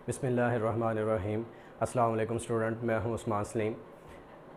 बिस्मिल्लाहिर्रहमानिर्रहीम। अस्सलाम वालेकुम स्टूडेंट, मैं हूं उस्मान सलीम।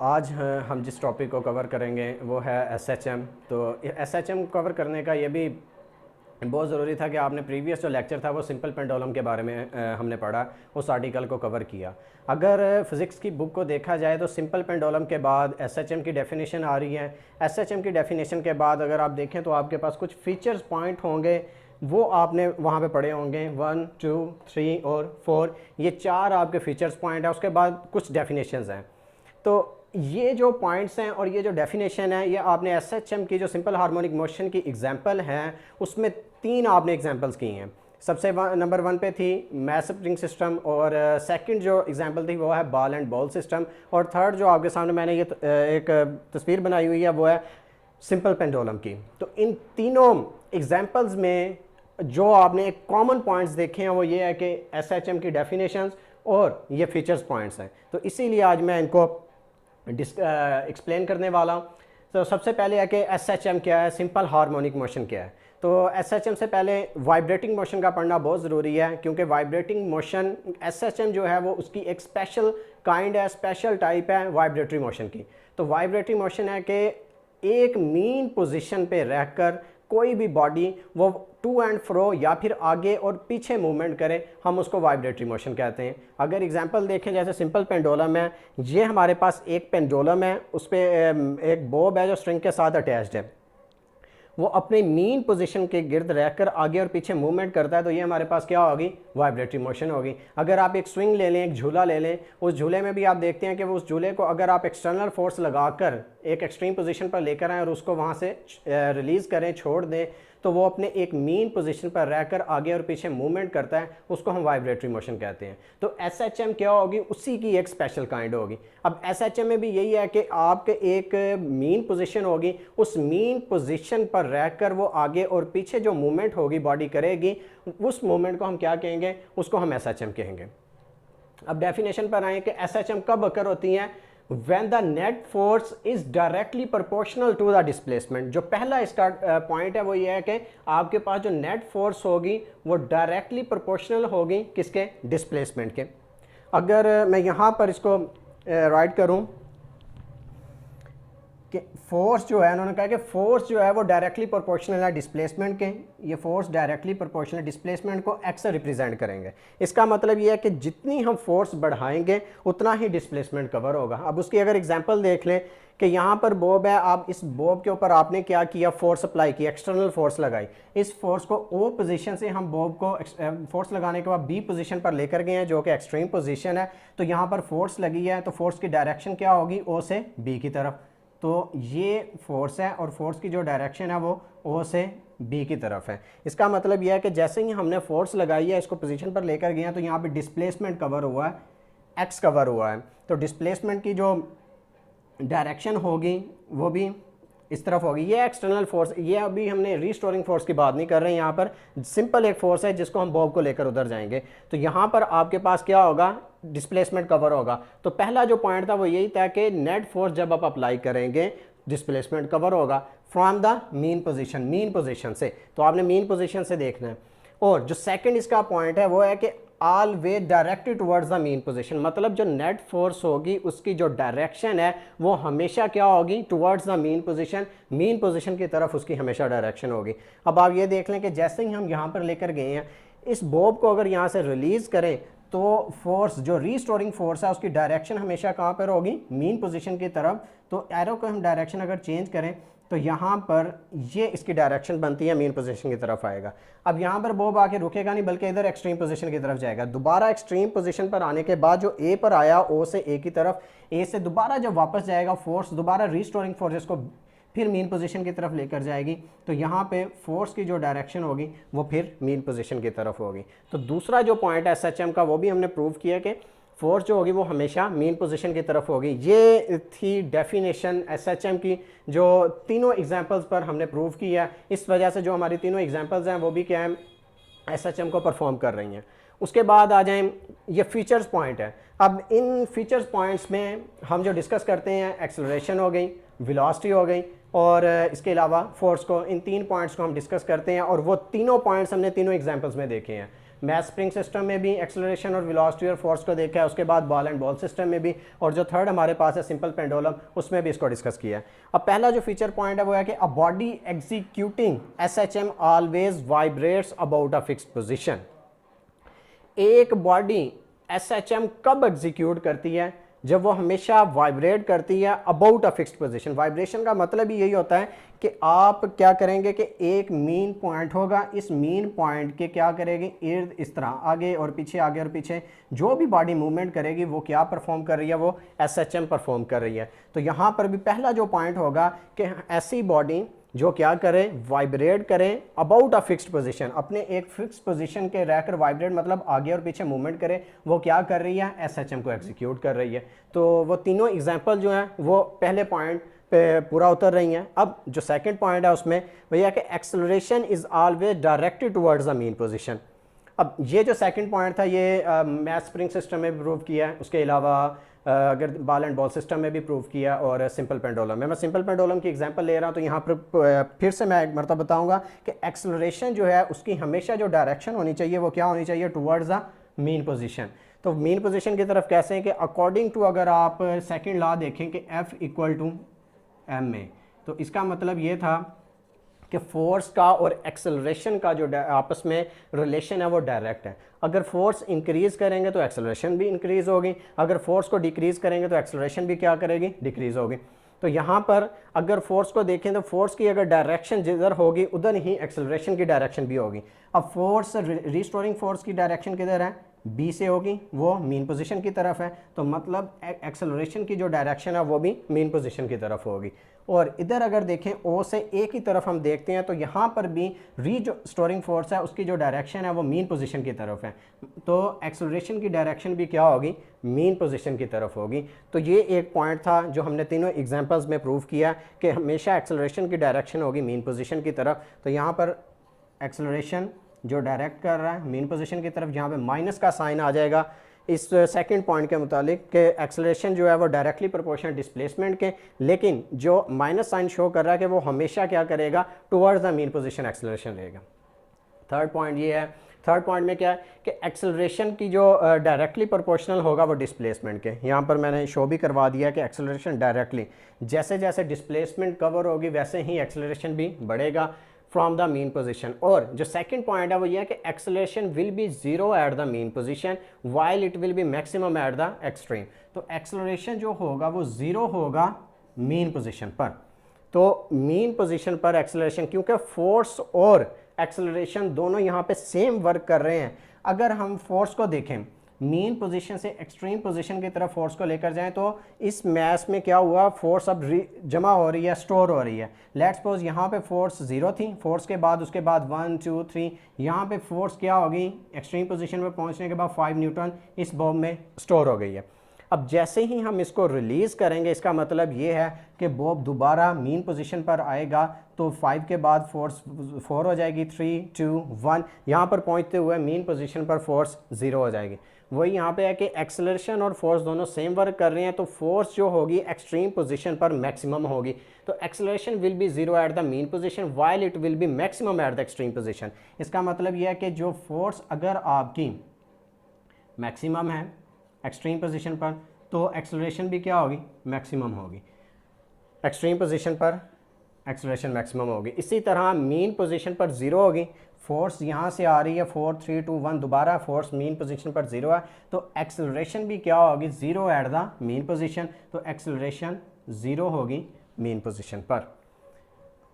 आज हम जिस टॉपिक को कवर करेंगे वो है एसएचएम। तो एसएचएम कवर करने का ये भी बहुत ज़रूरी था कि आपने प्रीवियस जो लेक्चर था वो सिंपल पेंडुलम के बारे में हमने पढ़ा, उस आर्टिकल को कवर किया। अगर फ़िज़िक्स की बुक को देखा जाए तो सिंपल पेंडुलम के बाद एसएचएम की डेफिनेशन आ रही है। एसएचएम की डेफिनेशन के बाद अगर आप देखें तो आपके पास कुछ फीचर्स पॉइंट होंगे, वो आपने वहाँ पे पढ़े होंगे 1, 2, 3 और 4, ये 4 आपके फीचर्स पॉइंट है। उसके बाद कुछ डेफिनेशंस हैं। तो ये जो पॉइंट्स हैं और ये जो डेफिनेशन है, ये आपने एसएचएम की जो सिंपल हार्मोनिक मोशन की एग्जांपल है उसमें 3 आपने एग्जांपल्स की हैं। सबसे नंबर 1 पे थी मैस स्प्रिंग सिस्टम, और सेकंड जो एग्जांपल थी वो है बॉल एंड बॉल सिस्टम, और थर्ड जो आपके सामने मैंने ये एक तस्वीर बनाई हुई है वो है सिंपल पेंडुलम की। तो इन तीनों एग्जांपल्स में जो आपने एक कॉमन पॉइंट्स देखे हैं वो ये है कि एसएचएम की डेफिनेशंस और ये फीचर्स पॉइंट्स हैं। तो इसीलिए आज मैं इनको एक्सप्लेन करने वाला हूँ। तो सबसे पहले है कि एसएचएम क्या है, सिंपल हार्मोनिक मोशन क्या है। तो एसएचएम से पहले वाइब्रेटिंग मोशन का पढ़ना बहुत ज़रूरी है, क्योंकि वाइब्रेटिंग मोशन एसएचएम जो है वो उसकी एक स्पेशल काइंड है, स्पेशल टाइप है वाइब्रेटरी मोशन की। तो वाइब्रेटरी मोशन है कि एक मीन पोजीशन पे रहकर कोई भी बॉडी वो टू एंड फ्रो या फिर आगे और पीछे मूवमेंट करे, हम उसको वाइब्रेटरी मोशन कहते हैं। अगर एग्जांपल देखें, जैसे सिंपल पेंडुलम है, ये हमारे पास एक पेंडुलम है, उस पर एक बॉब है जो स्ट्रिंग के साथ अटैच्ड है, वो अपनी मीन पोजीशन के गिर्द रहकर आगे और पीछे मूवमेंट करता है। तो ये हमारे पास क्या होगी, वाइब्रेटरी मोशन होगी। अगर आप एक स्विंग ले लें, एक झूला ले लें, उस झूले में भी आप देखते हैं कि वो उस झूले को अगर आप एक्सटर्नल फोर्स लगाकर एक एक्सट्रीम पोजीशन पर लेकर आएँ और उसको वहाँ से रिलीज़ करें, छोड़ दें, तो वो अपने एक मीन पोजीशन पर रहकर आगे और पीछे मूवमेंट करता है, उसको हम वाइब्रेटरी मोशन कहते हैं। तो एसएचएम क्या होगी, उसी की एक स्पेशल काइंड होगी। अब एसएचएम में भी यही है कि आपके एक मीन पोजीशन होगी, उस मीन पोजीशन पर रहकर वो आगे और पीछे जो मूवमेंट होगी बॉडी करेगी, उस मूवमेंट को हम क्या कहेंगे, उसको हम एसएचएम कहेंगे। अब डेफिनेशन पर आए कि एसएचएम कब अकर होती हैं, when the net force is directly proportional to the displacement। जो पहला इसका पॉइंट है वो ये है कि आपके पास जो नेट फोर्स होगी वो डायरेक्टली प्रोपोर्शनल होगी किसके, डिस्प्लेसमेंट के। अगर मैं यहाँ पर इसको राइट करूँ कि फोर्स जो है, उन्होंने कहा कि फोर्स जो है वो डायरेक्टली प्रोपोर्शनल है डिस्प्लेसमेंट के, ये फोर्स डायरेक्टली प्रोपोर्शनल डिस्प्लेसमेंट को एक्स से रिप्रेजेंट करेंगे। इसका मतलब ये है कि जितनी हम फोर्स बढ़ाएंगे उतना ही डिस्प्लेसमेंट कवर होगा। अब उसकी अगर एग्जांपल देख लें कि यहाँ पर बॉब है, आप इस बॉब के ऊपर आपने क्या किया, फोर्स अप्लाई की, एक्सटर्नल फोर्स लगाई। इस फोर्स को ओ पोजीशन से हम बॉब को फोर्स लगाने के बाद बी पोजीशन पर लेकर गए हैं जो कि एक्सट्रीम पोजीशन है। तो यहाँ पर फोर्स लगी है, तो फोर्स की डायरेक्शन क्या होगी, ओ से बी की तरफ। तो ये फोर्स है और फोर्स की जो डायरेक्शन है वो ओ से बी की तरफ है। इसका मतलब यह है कि जैसे ही हमने फोर्स लगाई है, इसको पोजीशन पर लेकर गए हैं, तो यहाँ पे डिस्प्लेसमेंट कवर हुआ है, एक्स कवर हुआ है। तो डिस्प्लेसमेंट की जो डायरेक्शन होगी वो भी इस तरफ होगी। ये एक्सटर्नल फोर्स, ये अभी हमने रीस्टोरिंग फोर्स की बात नहीं कर रहे हैं, यहाँ पर सिंपल एक फोर्स है जिसको हम बॉब को लेकर उधर जाएंगे। तो यहाँ पर आपके पास क्या होगा, डिस्प्लेसमेंट कवर होगा। तो पहला जो पॉइंट था वो यही था कि नेट फोर्स जब आप अप्लाई करेंगे डिस्प्लेसमेंट कवर होगा from the mean position, mean position से। तो आपने मीन पोजीशन से देखना है। और जो सेकंड इसका पॉइंट है वो है कि all way directed towards the mean position, मतलब जो नेट फोर्स होगी उसकी जो डायरेक्शन है वो हमेशा क्या होगी, towards the mean position, mean position की तरफ उसकी हमेशा डायरेक्शन होगी। अब आप ये देख लें कि जैसे ही हम यहाँ पर लेकर गए हैं, इस बॉब को अगर यहाँ से रिलीज़ करें तो फोर्स, जो रीस्टोरिंग फोर्स है, उसकी डायरेक्शन हमेशा कहाँ पर होगी, मीन पोजीशन की तरफ। तो एरो को हम डायरेक्शन अगर चेंज करें तो यहाँ पर ये इसकी डायरेक्शन बनती है, मीन पोजीशन की तरफ आएगा। अब यहाँ पर बॉब आके रुकेगा नहीं, बल्कि इधर एक्सट्रीम पोजीशन की तरफ जाएगा। दोबारा एक्सट्रीम पोजीशन पर आने के बाद जो ए पर आया, ओ से ए की तरफ, ए से दोबारा जब वापस जाएगा फोर्स, दोबारा रीस्टोरिंग फोर्स को फिर मीन पोजीशन की तरफ लेकर जाएगी। तो यहाँ पे फोर्स की जो डायरेक्शन होगी वो फिर मीन पोजीशन की तरफ होगी। तो दूसरा जो पॉइंट है एसएचएम का, वो भी हमने प्रूव किया कि फोर्स जो होगी वो हमेशा मीन पोजीशन की तरफ होगी। ये थी डेफिनेशन एसएचएम की, जो तीनों एग्जांपल्स पर हमने प्रूव किया। इस वजह से जो हमारी तीनों एग्जांपल्स हैं वो भी क्या है, एसएचएम को परफॉर्म कर रही हैं। उसके बाद आ जाएं, ये फीचर्स पॉइंट है। अब इन फीचर्स पॉइंट्स में हम जो डिस्कस करते हैं, एक्सेलरेशन हो गई, वेलोसिटी हो गई, और इसके अलावा फोर्स को, इन 3 पॉइंट्स को हम डिस्कस करते हैं। और वो तीनों पॉइंट्स हमने तीनों एग्जांपल्स में देखे हैं। मैथ स्प्रिंग सिस्टम में भी एक्सेलरेशन और वेलोसिटी और फोर्स को देखा है, उसके बाद बॉल एंड बॉल सिस्टम में भी, और जो थर्ड हमारे पास है सिंपल पेंडुलम, उसमें भी इसको डिस्कस किया है। अब पहला जो फीचर पॉइंट है वो है कि a body executing SHM always vibrates about a fixed position. एक बॉडी एसएचएम कब एग्जीक्यूट करती है? जब वो हमेशा वाइब्रेट करती है about a fixed position. Vibration का मतलब ही यही होता है कि आप क्या करेंगे कि एक मीन पॉइंट होगा, इस मीन पॉइंट के क्या करेगी इर्द इस तरह आगे और पीछे जो भी बॉडी मूवमेंट करेगी वो क्या परफॉर्म कर रही है, वो एसएचएम परफॉर्म कर रही है। तो यहाँ पर भी पहला जो पॉइंट होगा कि ऐसी बॉडी जो क्या करे, वाइब्रेट करें अबाउट अ फिक्स्ड पोजीशन, अपने एक फिक्स्ड पोजीशन के रहकर वाइब्रेट मतलब आगे और पीछे मूवमेंट करे, वो क्या कर रही है, एसएचएम को एग्जीक्यूट कर रही है। तो वो तीनों एग्जांपल जो हैं वो पहले पॉइंट पे पूरा उतर रही हैं। अब जो सेकंड पॉइंट है उसमें भैया कि acceleration is always directed towards the mean position. अब ये जो सेकंड पॉइंट था ये मैथ स्प्रिंग सिस्टम में प्रूव किया है, उसके अलावा अगर बॉल एंड बॉल सिस्टम में भी प्रूव किया, और सिंपल पेंडुलम में। मैं सिंपल पेंडुलम की एग्जांपल ले रहा हूँ, तो यहाँ पर फिर से मैं एक मरतबा बताऊँगा कि एक्सेलरेशन जो है उसकी हमेशा जो डायरेक्शन होनी चाहिए वो क्या होनी चाहिए, टुवर्ड्स द मीन पोजीशन। तो मीन पोजीशन की तरफ कैसे हैं कि अकॉर्डिंग टू, अगर आप सेकेंड लॉ देखें कि F इक्वल टू एम में, तो इसका मतलब ये था कि फोर्स का और एक्सेलरेशन का जो आपस में रिलेशन है वो डायरेक्ट है। अगर फोर्स इंक्रीज़ करेंगे तो एक्सेलरेशन भी इंक्रीज़ होगी, अगर फोर्स को डिक्रीज़ करेंगे तो एक्सेलरेशन भी क्या करेगी, डिक्रीज़ होगी। तो यहाँ पर अगर फोर्स को देखें तो फोर्स की अगर डायरेक्शन जिधर होगी उधर ही एक्सेलरेशन की डायरेक्शन भी होगी। अब फोर्स, रिस्टोरिंग फोर्स की डायरेक्शन किधर है, बी से होगी, वो मीन पोजीशन की तरफ है, तो मतलब एक्सेलरेशन की जो डायरेक्शन है वो भी मीन पोजीशन की तरफ होगी। और इधर अगर देखें ओ से ए की तरफ हम देखते हैं तो यहाँ पर भी रीस्टोरिंग फोर्स है, उसकी जो डायरेक्शन है वो मीन पोजीशन की तरफ है, तो एक्सेलरेशन की डायरेक्शन भी क्या होगी, मीन पोजीशन की तरफ होगी। तो ये एक पॉइंट था जो हमने तीनों एग्जांपल्स में प्रूव किया कि हमेशा एक्सेलरेशन की डायरेक्शन होगी मीन पोजीशन की तरफ। तो यहाँ पर एक्सेलरेशन जो डायरेक्ट कर रहा है मीन पोजीशन की तरफ, यहाँ पे माइनस का साइन आ जाएगा इस सेकंड पॉइंट के मुतालिक कि एक्सेलरेशन जो है वो डायरेक्टली प्रोपोर्शनल डिस्प्लेसमेंट के, लेकिन जो माइनस साइन शो कर रहा है कि वो हमेशा क्या करेगा, towards the mean position acceleration रहेगा। थर्ड पॉइंट ये है, थर्ड पॉइंट में क्या है कि एक्सेलरेशन की जो डायरेक्टली प्रोपोर्शनल होगा वो डिस्प्लेसमेंट के, यहाँ पर मैंने शो भी करवा दिया कि एक्सेलरेशन डायरेक्टली, जैसे जैसे डिस्प्लेसमेंट कवर होगी वैसे ही एक्सेलरेशन भी बढ़ेगा फ्रॉम द मीन पोजीशन। और जो सेकंड पॉइंट है वो ये है कि acceleration will be zero at the mean position while it will be maximum eight the extreme. तो एक्सेलरेशन जो होगा वो ज़ीरो होगा मीन पोजीशन पर। तो मीन पोजीशन पर एक्सेलरेशन, क्योंकि फोर्स और एक्सेलरेशन दोनों यहाँ पे सेम वर्क कर रहे हैं। अगर हम फोर्स को देखें, मीन पोजीशन से एक्सट्रीम पोजीशन की तरफ फोर्स को लेकर जाएं तो इस मैस में क्या हुआ, फोर्स अब जमा हो रही है, स्टोर हो रही है। लेट्स सपोज यहाँ पे फोर्स 0 थी, फोर्स के बाद उसके बाद 1 2 3, यहाँ पे फोर्स क्या होगी, एक्सट्रीम पोजीशन पे पहुँचने के बाद 5 न्यूटन इस बॉब में स्टोर हो गई है। अब जैसे ही हम इसको रिलीज़ करेंगे, इसका मतलब ये है कि बॉब दोबारा मीन पोजीशन पर आएगा, तो 5 के बाद फोर्स 4 हो जाएगी, 3 2 1, यहाँ पर पहुँचते हुए मीन पोजीशन पर फोर्स 0 हो जाएगी। वही यहाँ पे है कि एक्सेलरेशन और फोर्स दोनों सेम वर्क कर रहे हैं, तो फोर्स जो होगी एक्सट्रीम पोजीशन पर मैक्सिमम होगी। तो acceleration will be zero at the mean position while it will be maximum eight the extreme position. इसका मतलब यह है कि जो फोर्स अगर आपकी मैक्सिमम है एक्सट्रीम पोजीशन पर, तो एक्सेलरेशन भी क्या होगी, मैक्सिमम होगी। एक्सट्रीम पोजीशन पर एक्सेलरेशन मैक्सिमम होगी। इसी तरह मीन पोजीशन पर 0 होगी, फोर्स यहाँ से आ रही है 4 3 2 1, दोबारा फोर्स मीन पोजीशन पर 0 है, तो एक्सेलरेशन भी क्या होगी, 0 एट द मीन पोजीशन। तो एक्सेलरेशन 0 होगी मीन पोजीशन पर।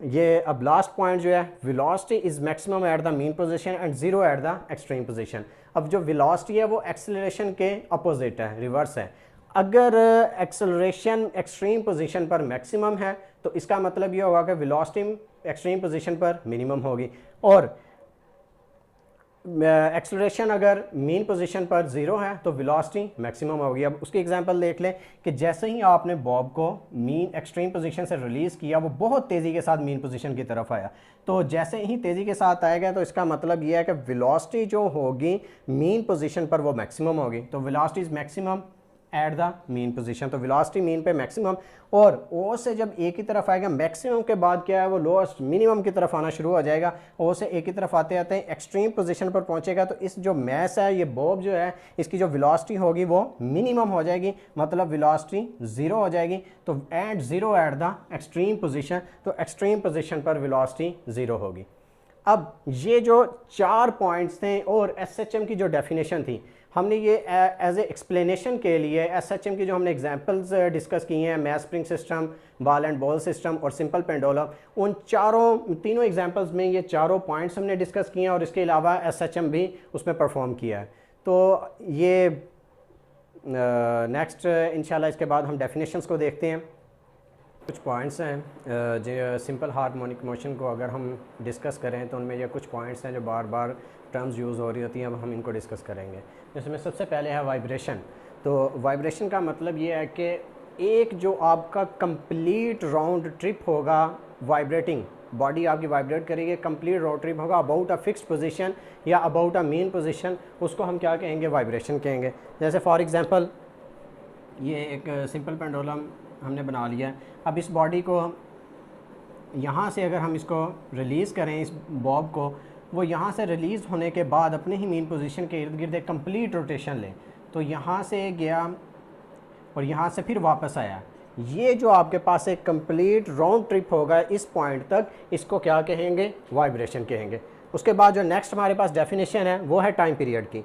ये अब लास्ट पॉइंट जो है, velocity is maximum at the mean position and 0 eight the extreme position. अब जो वेलोसिटी है वो एक्सेलरेशन के अपोजिट है, रिवर्स है। अगर एक्सेलरेशन एक्सट्रीम पोजीशन पर मैक्सिमम है तो इसका मतलब ये होगा कि वेलोसिटी एक्सट्रीम पोजीशन पर मिनिमम होगी, और एक्सेलरेशन अगर मीन पोजीशन पर 0 है तो वेलोसिटी मैक्सिमम होगी। अब उसकी एग्जांपल देख लें कि जैसे ही आपने बॉब को मीन एक्सट्रीम पोजीशन से रिलीज़ किया, वो बहुत तेज़ी के साथ मीन पोजीशन की तरफ आया, तो जैसे ही तेज़ी के साथ आएगा तो इसका मतलब यह है कि वेलोसिटी जो होगी मीन पोजीशन पर वो मैक्सिमम होगी। तो velocity is maximum at the mean position. तो वेलोसिटी मीन पे मैक्सिमम, और ओ से जब ए की तरफ आएगा मैक्सिमम के बाद क्या है वो लोएस्ट मिनिमम की तरफ आना शुरू हो जाएगा। ओ से ए की तरफ आते आते एक्सट्रीम पोजीशन पर पहुंचेगा तो इस जो मैस है ये बॉब जो है इसकी जो वेलोसिटी होगी वो मिनिमम हो जाएगी, मतलब वेलोसिटी ज़ीरो हो जाएगी। तो at zero at the extreme position, तो एक्सट्रीम पोजीशन पर वेलोसिटी ज़ीरो होगी। अब ये जो 4 पॉइंट्स थे और एसएचएम की जो डेफिनेशन थी, हमने ये एज ए एक्सप्लेनेशन के लिए एसएचएम की जो हमने एग्जांपल्स डिस्कस की हैं, mass spring system, ball and ball system और सिंपल पेंडुलम, उन तीनों एग्जांपल्स में ये चारों पॉइंट्स हमने डिस्कस किए हैं और इसके अलावा एसएचएम भी उसमें परफॉर्म किया है। तो ये नेक्स्ट इंशाल्लाह इसके बाद हम डेफिनेशंस को देखते हैं। कुछ पॉइंट्स हैं जो सिंपल हार्मोनिक मोशन को अगर हम डिस्कस करें तो उनमें ये कुछ पॉइंट्स हैं जो बार बार टर्म्स यूज़ हो रही होती हैं, अब हम इनको डिस्कस करेंगे। जिसमें सबसे पहले है वाइब्रेशन। तो वाइब्रेशन का मतलब ये है कि एक जो आपका कंप्लीट राउंड ट्रिप होगा, वाइब्रेटिंग बॉडी आपकी वाइब्रेट करेगी, कंप्लीट राउंड ट्रिप होगा अबाउट अ फिक्स्ड पोजीशन या अबाउट अ मेन पोजीशन, उसको हम क्या कहेंगे, वाइब्रेशन कहेंगे। जैसे फॉर एग्जांपल ये एक सिंपल पेंडुलम हमने बना लिया है। अब इस बॉडी को यहाँ से अगर हम इसको रिलीज़ करें, इस बॉब को, वो यहाँ से रिलीज़ होने के बाद अपने ही मेन पोजीशन के इर्द गिर्द एक कंप्लीट रोटेशन लें, तो यहाँ से गया और यहाँ से फिर वापस आया, ये जो आपके पास एक कंप्लीट राउंड ट्रिप होगा इस पॉइंट तक, इसको क्या कहेंगे, वाइब्रेशन कहेंगे। उसके बाद जो नेक्स्ट हमारे पास डेफिनेशन है वो है टाइम पीरियड की।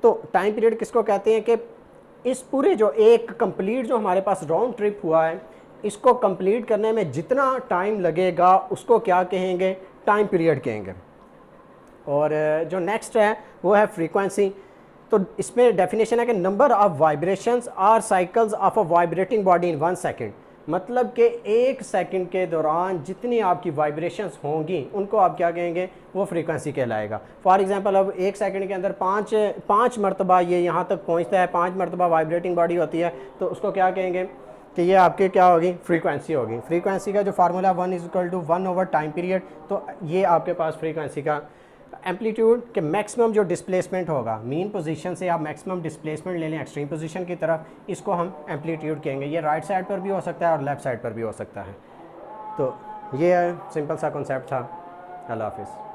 तो टाइम पीरियड किसको कहते हैं कि इस पूरे जो एक कंप्लीट जो हमारे पास राउंड ट्रिप हुआ है, इसको कंप्लीट करने में जितना टाइम लगेगा उसको क्या कहेंगे, टाइम पीरियड कहेंगे। और जो नेक्स्ट है वो है फ्रीक्वेंसी। तो इसमें डेफिनेशन है कि number of vibrations or cycles of a vibrating body in 1 second, मतलब कि 1 सेकंड के दौरान जितनी आपकी वाइब्रेशंस होंगी उनको आप क्या कहेंगे, वो फ्रीक्वेंसी कहलाएगा। फॉर एग्जांपल अब 1 सेकंड के अंदर पाँच मरतबा ये यहाँ तक पहुँचता है, 5 मरतबा वाइब्रेटिंग बॉडी होती है, तो उसको क्या कहेंगे कि ये आपके क्या होगी, फ्रीक्वेंसी होगी। फ्रीक्वेंसी का जो फार्मूला 1 = टाइम पीरियड, तो ये आपके पास फ्रीक्वेंसी का एम्पलीट्यूड के मैक्सिमम जो डिस्प्लेसमेंट होगा, मीन पोजीशन से आप मैक्सिमम डिस्प्लेसमेंट ले लें एक्सट्रीम पोजीशन की तरफ, इसको हम एम्पलीट्यूड कहेंगे। ये राइट साइड पर भी हो सकता है और लेफ़्ट साइड पर भी हो सकता है। तो ये सिंपल सा कॉन्सेप्ट था। अल्लाह हाफिज़।